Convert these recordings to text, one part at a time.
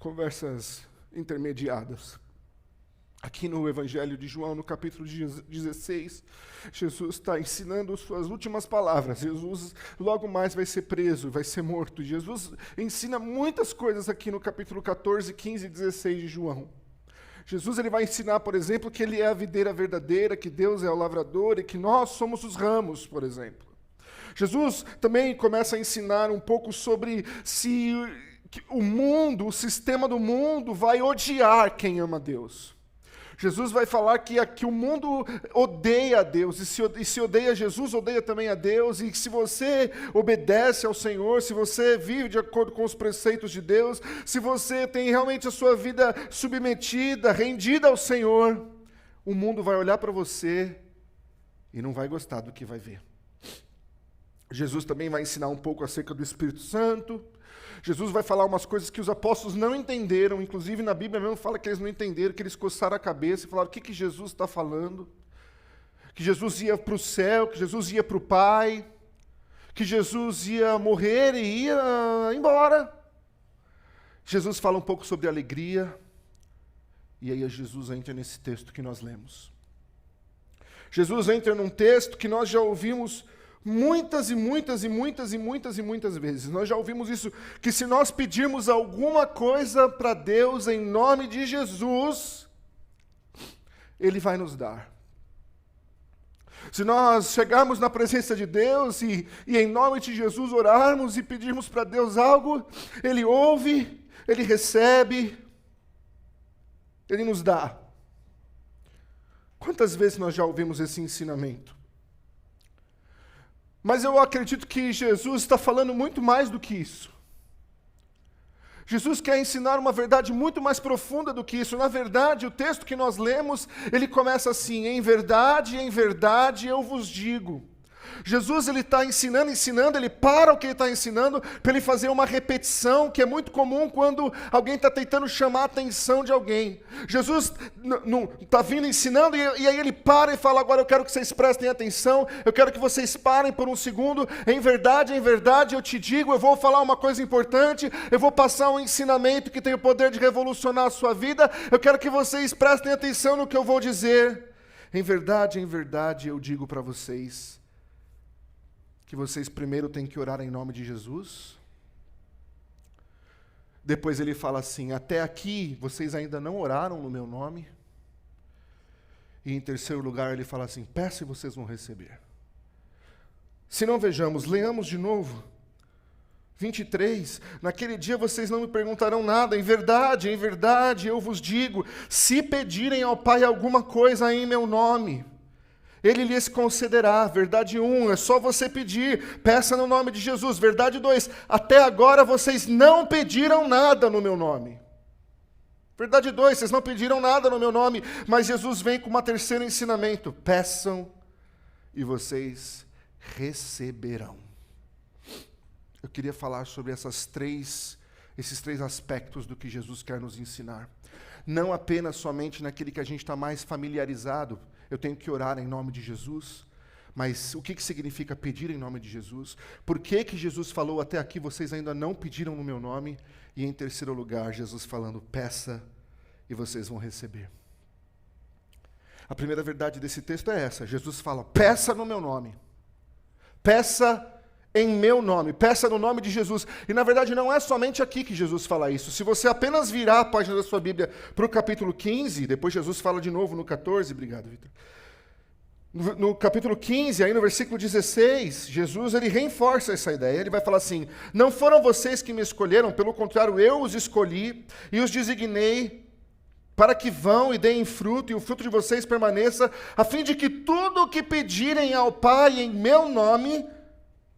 conversas intermediadas. Aqui no Evangelho de João, no capítulo 16, Jesus está ensinando suas últimas palavras. Jesus logo mais vai ser preso, vai ser morto. Jesus ensina muitas coisas aqui no capítulo 14, 15 e 16 de João. Jesus ele vai ensinar, por exemplo, que ele é a videira verdadeira, que Deus é o lavrador e que nós somos os ramos, por exemplo. Jesus também começa a ensinar um pouco sobre se o mundo, o sistema do mundo vai odiar quem ama Deus. Jesus vai falar que o mundo odeia a Deus, e se odeia Jesus, odeia também a Deus, e que se você obedece ao Senhor, se você vive de acordo com os preceitos de Deus, se você tem realmente a sua vida submetida, rendida ao Senhor, o mundo vai olhar para você e não vai gostar do que vai ver. Jesus também vai ensinar um pouco acerca do Espírito Santo. Jesus vai falar umas coisas que os apóstolos não entenderam, inclusive na Bíblia mesmo fala que eles não entenderam, que eles coçaram a cabeça e falaram, o que Jesus está falando? Que Jesus ia para o céu, que Jesus ia para o Pai, que Jesus ia morrer e ia embora. Jesus fala um pouco sobre alegria, e aí Jesus entra nesse texto que nós lemos. Jesus entra num texto que nós já ouvimos muitas e muitas e muitas e muitas e muitas vezes. Nós já ouvimos isso, que se nós pedirmos alguma coisa para Deus em nome de Jesus, Ele vai nos dar. Se nós chegarmos na presença de Deus e em nome de Jesus orarmos e pedirmos para Deus algo, Ele ouve, Ele recebe, Ele nos dá. Quantas vezes nós já ouvimos esse ensinamento? Mas eu acredito que Jesus está falando muito mais do que isso. Jesus quer ensinar uma verdade muito mais profunda do que isso. Na verdade, o texto que nós lemos, ele começa assim, em verdade, eu vos digo. Jesus ele está ensinando, ele para o que ele está ensinando para ele fazer uma repetição, que é muito comum quando alguém está tentando chamar a atenção de alguém. Jesus está vindo ensinando e aí ele para e fala, agora eu quero que vocês prestem atenção, eu quero que vocês parem por um segundo, em verdade, eu te digo, eu vou falar uma coisa importante, eu vou passar um ensinamento que tem o poder de revolucionar a sua vida, eu quero que vocês prestem atenção no que eu vou dizer. Em verdade, eu digo para vocês, que vocês primeiro têm que orar em nome de Jesus. Depois ele fala assim, até aqui vocês ainda não oraram no meu nome. E em terceiro lugar ele fala assim, peça e vocês vão receber. Se não vejamos, leamos de novo. 23, naquele dia vocês não me perguntarão nada, em verdade, eu vos digo, se pedirem ao Pai alguma coisa em meu nome, Ele lhes concederá. Verdade 1, é só você pedir, peça no nome de Jesus. Verdade 2, até agora vocês não pediram nada no meu nome. Verdade 2, vocês não pediram nada no meu nome, mas Jesus vem com uma terceiro ensinamento. Peçam e vocês receberão. Eu queria falar sobre esses três aspectos do que Jesus quer nos ensinar. Não apenas somente naquele que a gente está mais familiarizado, eu tenho que orar em nome de Jesus, mas o que significa pedir em nome de Jesus? Por que Jesus falou até aqui, vocês ainda não pediram no meu nome? E em terceiro lugar, Jesus falando, peça e vocês vão receber. A primeira verdade desse texto é essa, Jesus fala, peça no meu nome, peça em meu nome, peça no nome de Jesus. E na verdade não é somente aqui que Jesus fala isso. Se você apenas virar a página da sua Bíblia para o capítulo 15, depois Jesus fala de novo no 14, obrigado, Vitor. No capítulo 15, aí no versículo 16, Jesus ele reforça essa ideia. Ele vai falar assim, não foram vocês que me escolheram, pelo contrário, eu os escolhi e os designei para que vão e deem fruto, e o fruto de vocês permaneça, a fim de que tudo o que pedirem ao Pai em meu nome,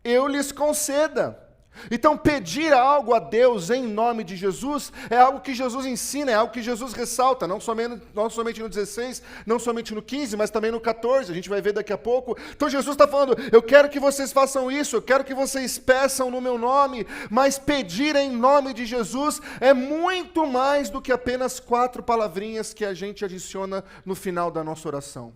eu lhes conceda. Então, pedir algo a Deus em nome de Jesus é algo que Jesus ensina, é algo que Jesus ressalta, não somente no 16, não somente no 15, mas também no 14, a gente vai ver daqui a pouco. Então, Jesus está falando, eu quero que vocês façam isso, eu quero que vocês peçam no meu nome, mas pedir em nome de Jesus é muito mais do que apenas 4 palavrinhas que a gente adiciona no final da nossa oração.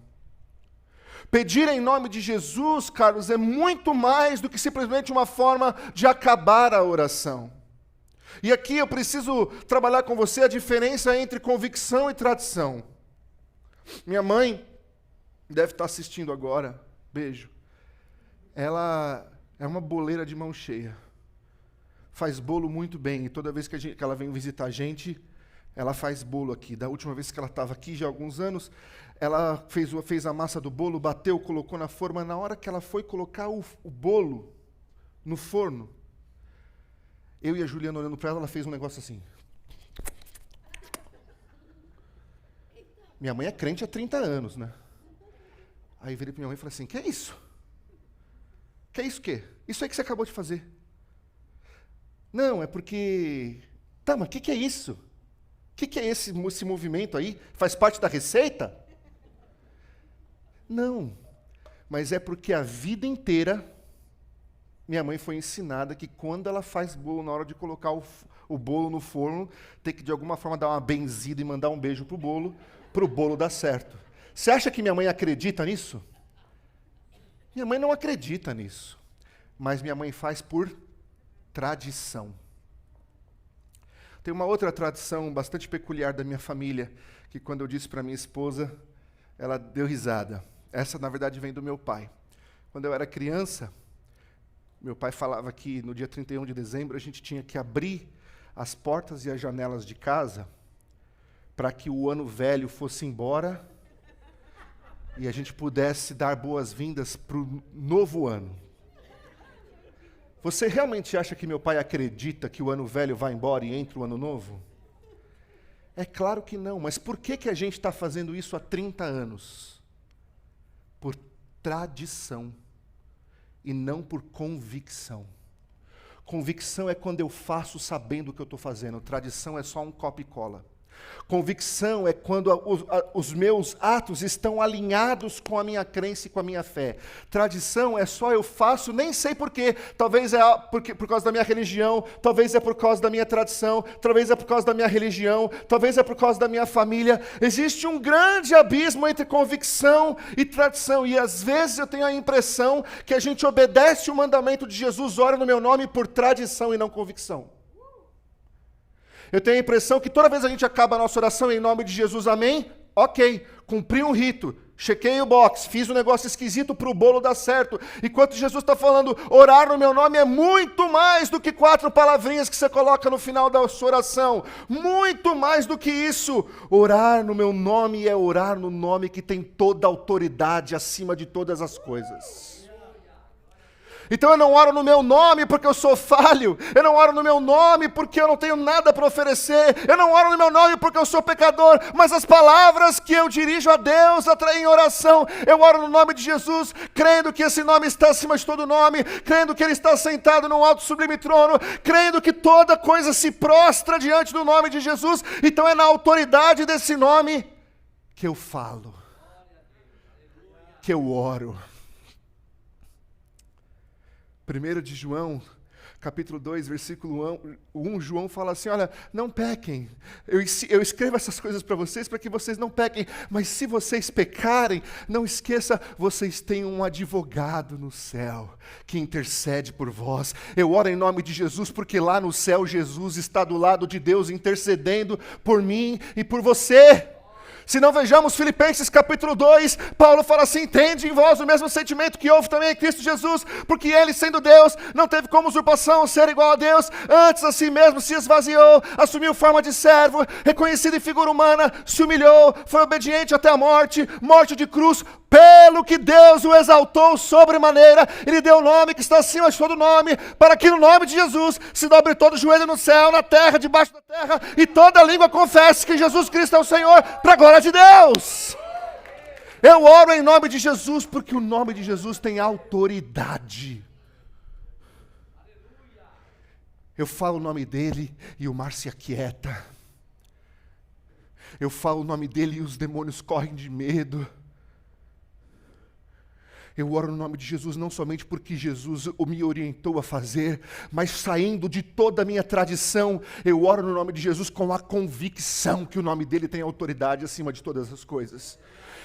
Pedir em nome de Jesus, Carlos, é muito mais do que simplesmente uma forma de acabar a oração. E aqui eu preciso trabalhar com você a diferença entre convicção e tradição. Minha mãe deve estar assistindo agora, beijo. Ela é uma boleira de mão cheia. Faz bolo muito bem, e toda vez que ela vem visitar a gente, ela faz bolo aqui. Da última vez que ela estava aqui, já há alguns anos, ela fez a massa do bolo, bateu, colocou na forma. Na hora que ela foi colocar o bolo no forno, eu e a Juliana olhando para ela fez um negócio assim. Minha mãe é crente há 30 anos, né? Aí eu virei para minha mãe e falei assim, que é isso? Que é isso o quê? Isso aí que você acabou de fazer. Não, é porque... Tá, mas o que é isso? O que é esse movimento aí? Faz parte da receita? Não, mas é porque a vida inteira minha mãe foi ensinada que quando ela faz bolo, na hora de colocar o bolo no forno, tem que de alguma forma dar uma benzida e mandar um beijo pro bolo dar certo. Você acha que minha mãe acredita nisso? Minha mãe não acredita nisso, mas minha mãe faz por tradição. Tem uma outra tradição bastante peculiar da minha família, que quando eu disse para minha esposa, ela deu risada. Essa, na verdade, vem do meu pai. Quando eu era criança, meu pai falava que no dia 31 de dezembro a gente tinha que abrir as portas e as janelas de casa para que o ano velho fosse embora e a gente pudesse dar boas-vindas para o novo ano. Você realmente acha que meu pai acredita que o ano velho vai embora e entra o ano novo? É claro que não, mas por que a gente está fazendo isso há 30 anos? Por tradição e não por convicção. Convicção é quando eu faço sabendo o que eu estou fazendo, tradição é só um copia e cola. Convicção é quando os meus atos estão alinhados com a minha crença e com a minha fé. Tradição é só eu faço, nem sei porquê. Talvez é por causa da minha religião, talvez é por causa da minha tradição, talvez é por causa da minha religião, talvez é por causa da minha família. Existe um grande abismo entre convicção e tradição. E às vezes eu tenho a impressão que a gente obedece o mandamento de Jesus, ora no meu nome, por tradição e não convicção. Eu tenho a impressão que toda vez a gente acaba a nossa oração em nome de Jesus, amém? Ok, cumpri um rito, chequei o box, fiz um negócio esquisito para o bolo dar certo. Enquanto Jesus está falando, orar no meu nome é muito mais do que 4 palavrinhas que você coloca no final da sua oração. Muito mais do que isso. Orar no meu nome é orar no nome que tem toda a autoridade acima de todas as coisas. Então eu não oro no meu nome porque eu sou falho, eu não oro no meu nome porque eu não tenho nada para oferecer, eu não oro no meu nome porque eu sou pecador, mas as palavras que eu dirijo a Deus em oração, eu oro no nome de Jesus, crendo que esse nome está acima de todo nome, crendo que Ele está sentado num alto sublime trono, crendo que toda coisa se prostra diante do nome de Jesus, então é na autoridade desse nome que eu falo, que eu oro. 1 de João, capítulo 2, versículo 1, João fala assim, olha, não pequem, eu escrevo essas coisas para vocês para que vocês não pequem, mas se vocês pecarem, não esqueça, vocês têm um advogado no céu, que intercede por vós. Eu oro em nome de Jesus, porque lá no céu Jesus está do lado de Deus, intercedendo por mim e por você. Se não vejamos Filipenses capítulo 2, Paulo fala assim, tende em vós o mesmo sentimento que houve também em Cristo Jesus, porque Ele, sendo Deus, não teve como usurpação ser igual a Deus, antes a si mesmo se esvaziou, assumiu forma de servo, reconhecido em figura humana, se humilhou, foi obediente até a morte, morte de cruz, pelo que Deus o exaltou sobremaneira, Ele deu o nome que está acima de todo nome, para que no nome de Jesus se dobre todo joelho no céu, na terra, debaixo da terra, e toda língua confesse que Jesus Cristo é o Senhor, para a glória de Deus. Eu oro em nome de Jesus, porque o nome de Jesus tem autoridade. Eu falo o nome dele e o mar se aquieta. Eu falo o nome dele e os demônios correm de medo. Eu oro no nome de Jesus não somente porque Jesus me orientou a fazer, mas saindo de toda a minha tradição, eu oro no nome de Jesus com a convicção que o nome dele tem autoridade acima de todas as coisas.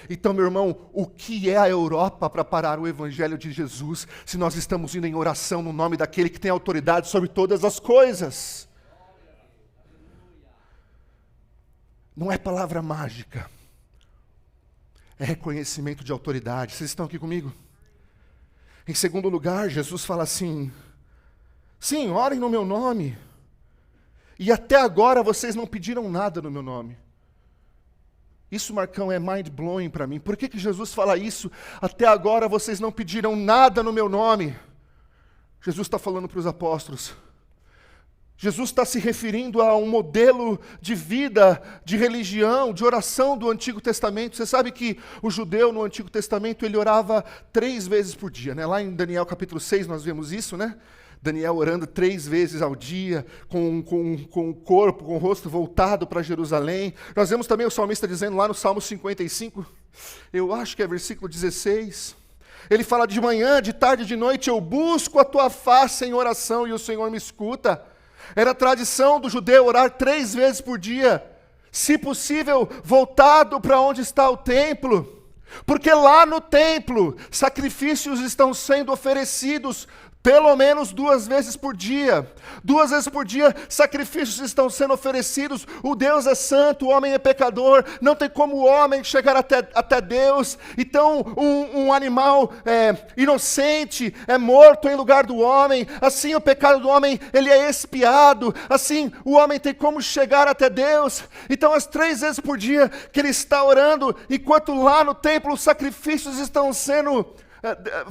Então, meu irmão, o que é a Europa para parar o Evangelho de Jesus, se nós estamos indo em oração no nome daquele que tem autoridade sobre todas as coisas? Não é palavra mágica. É reconhecimento de autoridade. Vocês estão aqui comigo? Em segundo lugar, Jesus fala assim: sim, orem no meu nome. E até agora vocês não pediram nada no meu nome. Isso, Marcão, é mind-blowing para mim. Por que Jesus fala isso? Até agora vocês não pediram nada no meu nome. Jesus está falando para os apóstolos. Jesus está se referindo a um modelo de vida, de religião, de oração do Antigo Testamento. Você sabe que o judeu no Antigo Testamento, ele orava 3 vezes por dia, né? Lá em Daniel capítulo 6 nós vemos isso, né? Daniel orando 3 vezes ao dia, com o corpo, com o rosto voltado para Jerusalém. Nós vemos também o salmista dizendo lá no Salmo 55, eu acho que é versículo 16, ele fala: de manhã, de tarde, de noite, eu busco a tua face em oração e o Senhor me escuta. Era tradição do judeu orar 3 vezes por dia, se possível, voltado para onde está o templo, porque lá no templo, sacrifícios estão sendo oferecidos pelo menos 2 vezes por dia. 2 vezes por dia, sacrifícios estão sendo oferecidos. O Deus é santo, o homem é pecador. Não tem como o homem chegar até Deus. Então, um animal inocente é morto em lugar do homem. Assim, o pecado do homem, ele é expiado. Assim, o homem tem como chegar até Deus. Então, as 3 vezes por dia que ele está orando, enquanto lá no templo os sacrifícios estão sendo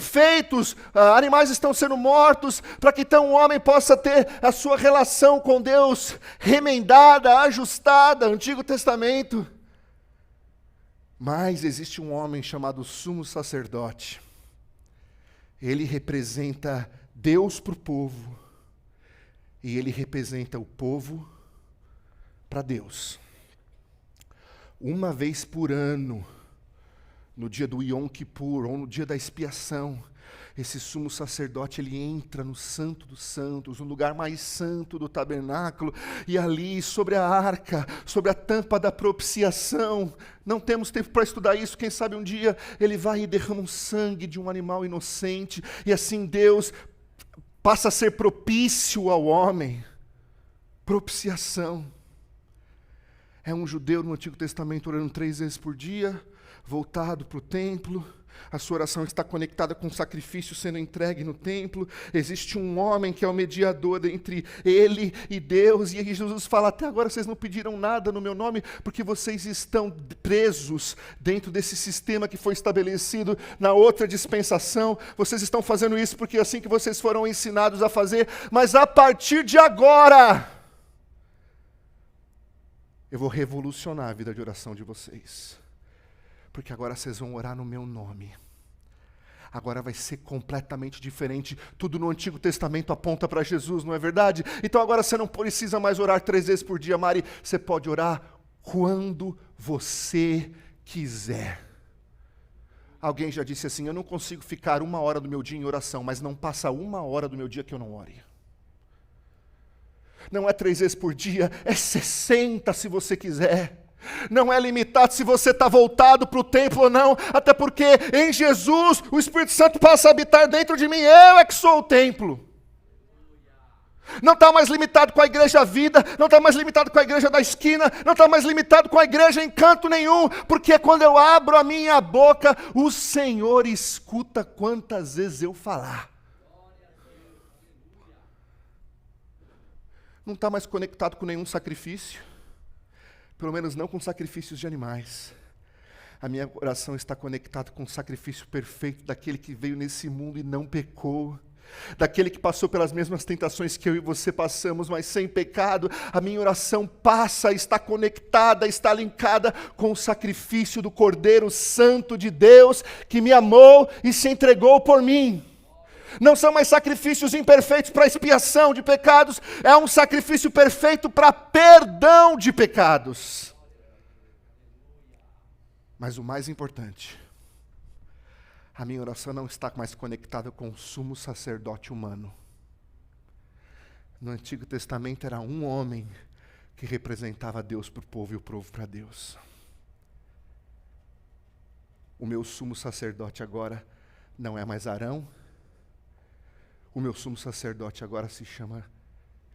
feitos, animais estão sendo mortos, para que então o homem possa ter a sua relação com Deus remendada, ajustada. Antigo Testamento. Mas existe um homem chamado sumo sacerdote. Ele representa Deus para o povo, e ele representa o povo para Deus. Uma vez por ano, no dia do Yom Kippur, ou no dia da expiação, esse sumo sacerdote, ele entra no Santo dos Santos, no lugar mais santo do tabernáculo, e ali, sobre a arca, sobre a tampa da propiciação, não temos tempo para estudar isso, quem sabe um dia ele vai e derrama um sangue de um animal inocente, e assim Deus passa a ser propício ao homem. Propiciação. É um judeu no Antigo Testamento orando 3 vezes por dia, voltado para o templo. A sua oração está conectada com o sacrifício sendo entregue no templo. Existe um homem que é o mediador entre ele e Deus. E aí Jesus fala: até agora vocês não pediram nada no meu nome, porque vocês estão presos dentro desse sistema que foi estabelecido na outra dispensação. Vocês estão fazendo isso porque é assim que vocês foram ensinados a fazer. Mas a partir de agora, eu vou revolucionar a vida de oração de vocês. Porque agora vocês vão orar no meu nome. Agora vai ser completamente diferente. Tudo no Antigo Testamento aponta para Jesus, não é verdade? Então agora você não precisa mais orar 3 vezes por dia, Mari. Você pode orar quando você quiser. Alguém já disse assim: eu não consigo ficar 1 hora do meu dia em oração, mas não passa 1 hora do meu dia que eu não ore. Não é 3 vezes por dia, é 60 se você quiser. Não é limitado se você está voltado para o templo ou não, até porque em Jesus o Espírito Santo passa a habitar dentro de mim, eu é que sou o templo. Não está mais limitado com a igreja vida, não está mais limitado com a igreja da esquina, não está mais limitado com a igreja em canto nenhum, porque quando eu abro a minha boca, o Senhor escuta quantas vezes eu falar. Não está mais conectado com nenhum sacrifício. Pelo menos não com sacrifícios de animais. A minha oração está conectada com o sacrifício perfeito daquele que veio nesse mundo e não pecou. Daquele que passou pelas mesmas tentações que eu e você passamos, mas sem pecado. A minha oração passa, está conectada, está linkada com o sacrifício do Cordeiro Santo de Deus, que me amou e se entregou por mim. Não são mais sacrifícios imperfeitos para expiação de pecados, é um sacrifício perfeito para perdão de pecados. Mas o mais importante, a minha oração não está mais conectada com o sumo sacerdote humano. No Antigo Testamento era um homem que representava Deus para o povo e o povo para Deus. O meu sumo sacerdote agora não é mais Arão. O meu sumo sacerdote agora se chama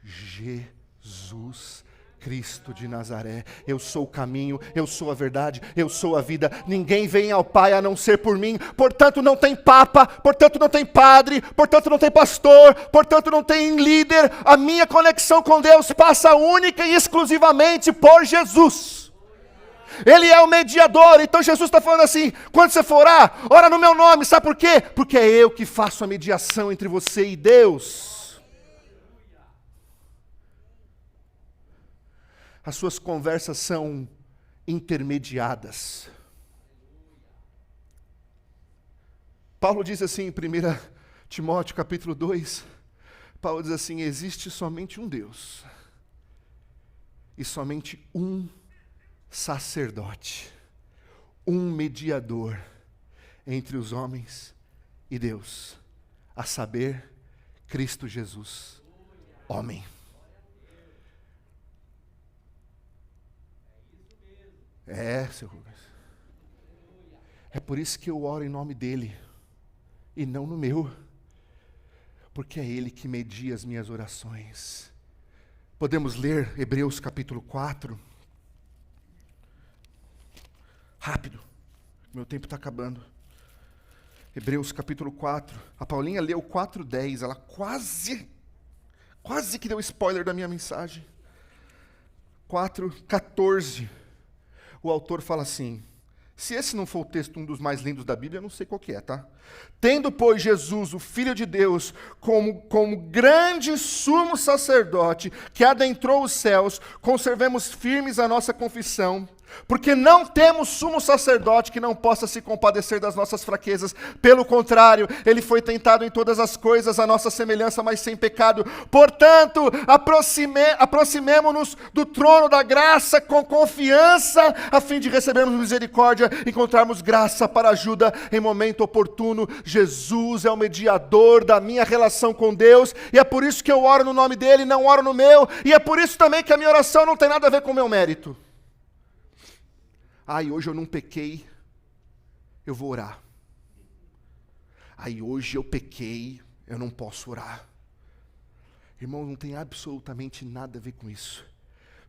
Jesus Cristo de Nazaré. Eu sou o caminho, eu sou a verdade, eu sou a vida. Ninguém vem ao Pai a não ser por mim. Portanto não tem papa, portanto não tem padre, portanto não tem pastor, portanto não tem líder. A minha conexão com Deus passa única e exclusivamente por Jesus. Ele é o mediador. Então Jesus está falando assim: quando você for orar, ora no meu nome. Sabe por quê? Porque é eu que faço a mediação entre você e Deus. As suas conversas são intermediadas. Paulo diz assim em 1 Timóteo capítulo 2, Paulo diz assim: existe somente um Deus, e somente um sacerdote, um mediador entre os homens e Deus, a saber, Cristo Jesus, homem. Seu Rubens. É por isso que eu oro em nome dele e não no meu, porque é ele que media as minhas orações. Podemos ler Hebreus capítulo 4? Rápido, meu tempo está acabando. Hebreus capítulo 4. A Paulinha leu 4:10, ela quase que deu spoiler da minha mensagem. 4:14. O autor fala assim: se esse não for o texto um dos mais lindos da Bíblia, eu não sei qual que é, tá? Tendo, pois, Jesus, o Filho de Deus, como grande sumo sacerdote, que adentrou os céus, conservemos firmes a nossa confissão, porque não temos sumo sacerdote que não possa se compadecer das nossas fraquezas. Pelo contrário, ele foi tentado em todas as coisas, a nossa semelhança, mas sem pecado. Portanto, aproximemo-nos do trono da graça com confiança, a fim de recebermos misericórdia, encontrarmos graça para ajuda em momento oportuno. Jesus é o mediador da minha relação com Deus, e é por isso que eu oro no nome dele, não oro no meu, e é por isso também que a minha oração não tem nada a ver com o meu mérito. Hoje eu não pequei, eu vou orar. Hoje eu pequei, eu não posso orar. Irmão, não tem absolutamente nada a ver com isso.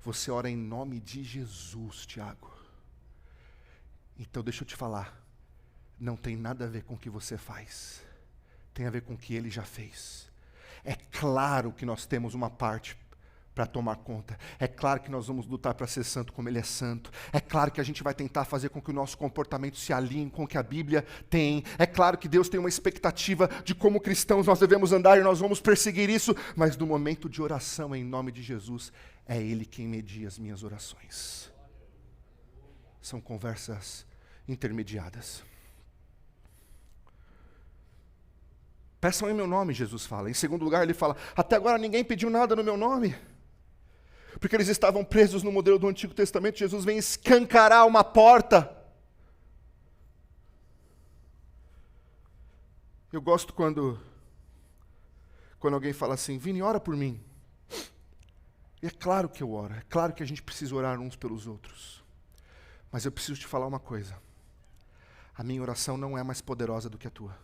Você ora em nome de Jesus, Tiago. Então deixa eu te falar, não tem nada a ver com o que você faz. Tem a ver com o que ele já fez. É claro que nós temos uma parte para tomar conta. É claro que nós vamos lutar para ser santo como ele é santo. É claro que a gente vai tentar fazer com que o nosso comportamento se alinhe com o que a Bíblia tem. É claro que Deus tem uma expectativa de como cristãos nós devemos andar e nós vamos perseguir isso, mas no momento de oração em nome de Jesus, é ele quem media as minhas orações. São conversas intermediadas. Peçam em meu nome, Jesus fala. Em segundo lugar, ele fala: até agora ninguém pediu nada no meu nome. Porque eles estavam presos no modelo do Antigo Testamento. Jesus vem escancarar uma porta. Eu gosto quando alguém fala assim: Vini, ora por mim. E é claro que eu oro. É claro que a gente precisa orar uns pelos outros. Mas eu preciso te falar uma coisa. A minha oração não é mais poderosa do que a tua.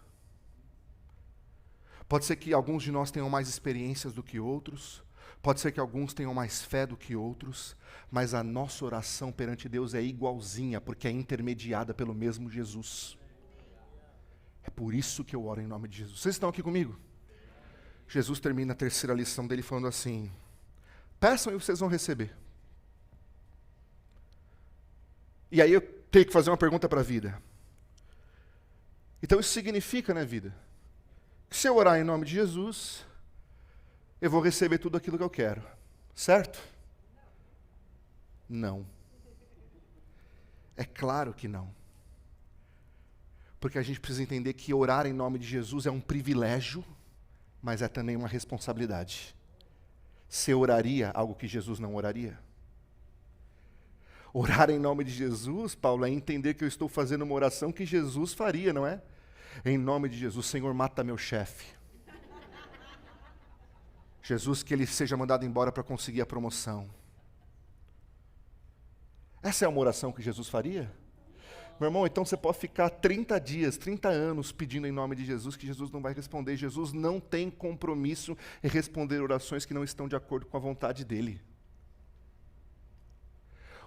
Pode ser que alguns de nós tenham mais experiências do que outros. Pode ser que alguns tenham mais fé do que outros, mas a nossa oração perante Deus é igualzinha, porque é intermediada pelo mesmo Jesus. É por isso que eu oro em nome de Jesus. Vocês estão aqui comigo? Jesus termina a terceira lição dele falando assim: peçam e vocês vão receber. E aí eu tenho que fazer uma pergunta para a vida. Então isso significa, né, vida? Que se eu orar em nome de Jesus, eu vou receber tudo aquilo que eu quero, certo? Não. É claro que não. Porque a gente precisa entender que orar em nome de Jesus é um privilégio, mas é também uma responsabilidade. Você oraria algo que Jesus não oraria? Orar em nome de Jesus, Paulo, é entender que eu estou fazendo uma oração que Jesus faria, não é? Em nome de Jesus, Senhor, mata meu chefe. Jesus, que ele seja mandado embora para conseguir a promoção. Essa é uma oração que Jesus faria? Meu irmão, então você pode ficar 30 dias, 30 anos pedindo em nome de Jesus, que Jesus não vai responder. Jesus não tem compromisso em responder orações que não estão de acordo com a vontade dele.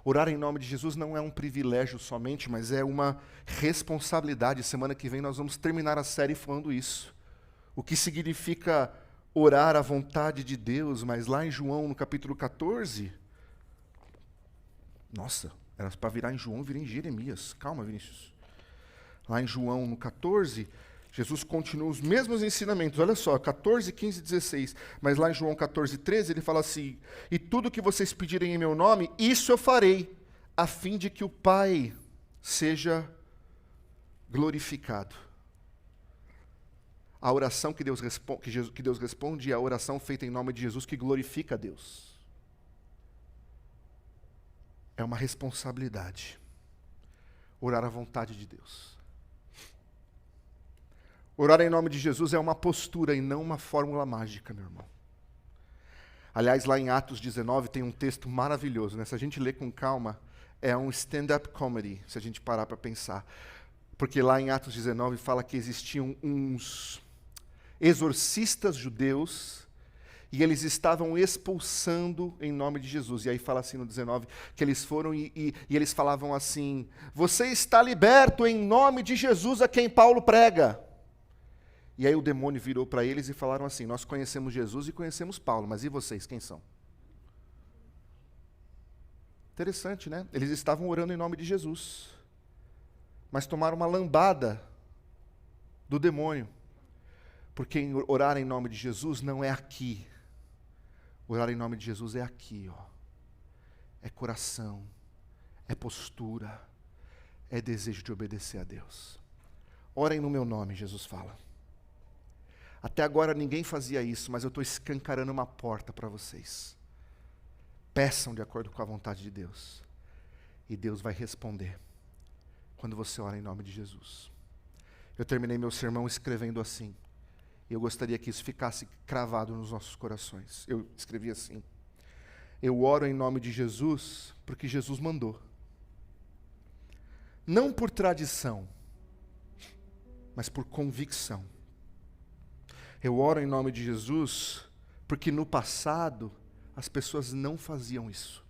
Orar em nome de Jesus não é um privilégio somente, mas é uma responsabilidade. Semana que vem nós vamos terminar a série falando isso. O que significa orar à vontade de Deus, mas lá em João, no capítulo 14... Nossa, era para virar em João, virei em Jeremias. Calma, Vinícius. Lá em João, no 14, Jesus continua os mesmos ensinamentos. Olha só, 14, 15 e 16. Mas lá em João 14, 13, ele fala assim: e tudo que vocês pedirem em meu nome, isso eu farei, a fim de que o Pai seja glorificado. A oração que Deus responde é a oração feita em nome de Jesus que glorifica a Deus. É uma responsabilidade. Orar à vontade de Deus. Orar em nome de Jesus é uma postura e não uma fórmula mágica, meu irmão. Aliás, lá em Atos 19 tem um texto maravilhoso, né? Se a gente ler com calma, é um stand-up comedy, se a gente parar para pensar. Porque lá em Atos 19 fala que existiam uns exorcistas judeus e eles estavam expulsando em nome de Jesus. E aí fala assim no 19, que eles foram e eles falavam assim: você está liberto em nome de Jesus a quem Paulo prega. E aí o demônio virou para eles e falaram assim: nós conhecemos Jesus e conhecemos Paulo, mas e vocês, quem são? Interessante, né? Eles estavam orando em nome de Jesus, mas tomaram uma lambada do demônio. Porque orar em nome de Jesus não é aqui. Orar em nome de Jesus é aqui, ó. É coração, é postura, é desejo de obedecer a Deus. Orem no meu nome, Jesus fala. Até agora ninguém fazia isso, mas eu estou escancarando uma porta para vocês. Peçam de acordo com a vontade de Deus. E Deus vai responder quando você ora em nome de Jesus. Eu terminei meu sermão escrevendo assim. E eu gostaria que isso ficasse cravado nos nossos corações. Eu escrevi assim: eu oro em nome de Jesus porque Jesus mandou. Não por tradição, mas por convicção. Eu oro em nome de Jesus porque no passado as pessoas não faziam isso.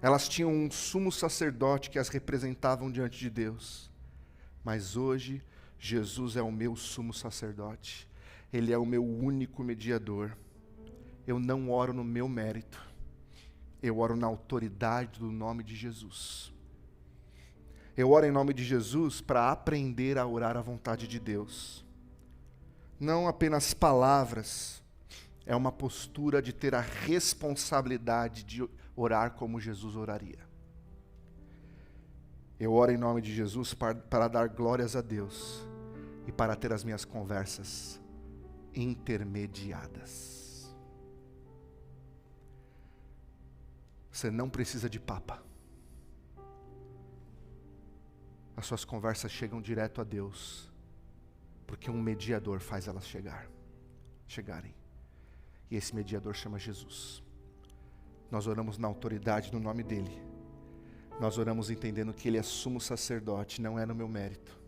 Elas tinham um sumo sacerdote que as representavam diante de Deus. Mas hoje Jesus é o meu sumo sacerdote. Ele é o meu único mediador. Eu não oro no meu mérito. Eu oro na autoridade do nome de Jesus. Eu oro em nome de Jesus para aprender a orar à vontade de Deus. Não apenas palavras. É uma postura de ter a responsabilidade de orar como Jesus oraria. Eu oro em nome de Jesus para dar glórias a Deus e para ter as minhas conversas intermediadas. Você não precisa de papa. As suas conversas chegam direto a Deus, porque um mediador faz elas chegarem. E esse mediador chama Jesus. Nós oramos na autoridade do nome dele. Nós oramos entendendo que ele é sumo sacerdote, não é no meu mérito.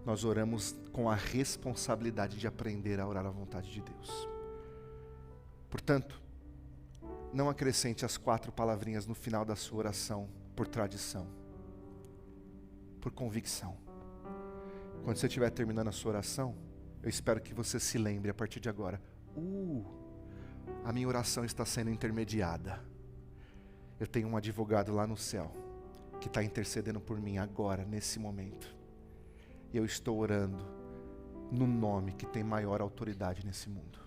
Nós oramos com a responsabilidade de aprender a orar à vontade de Deus. Portanto, não acrescente as 4 palavrinhas no final da sua oração por tradição, por convicção. Quando você estiver terminando a sua oração, eu espero que você se lembre a partir de agora: a minha oração está sendo intermediada. Eu tenho um advogado lá no céu que está intercedendo por mim agora, nesse momento. E eu estou orando no nome que tem maior autoridade nesse mundo.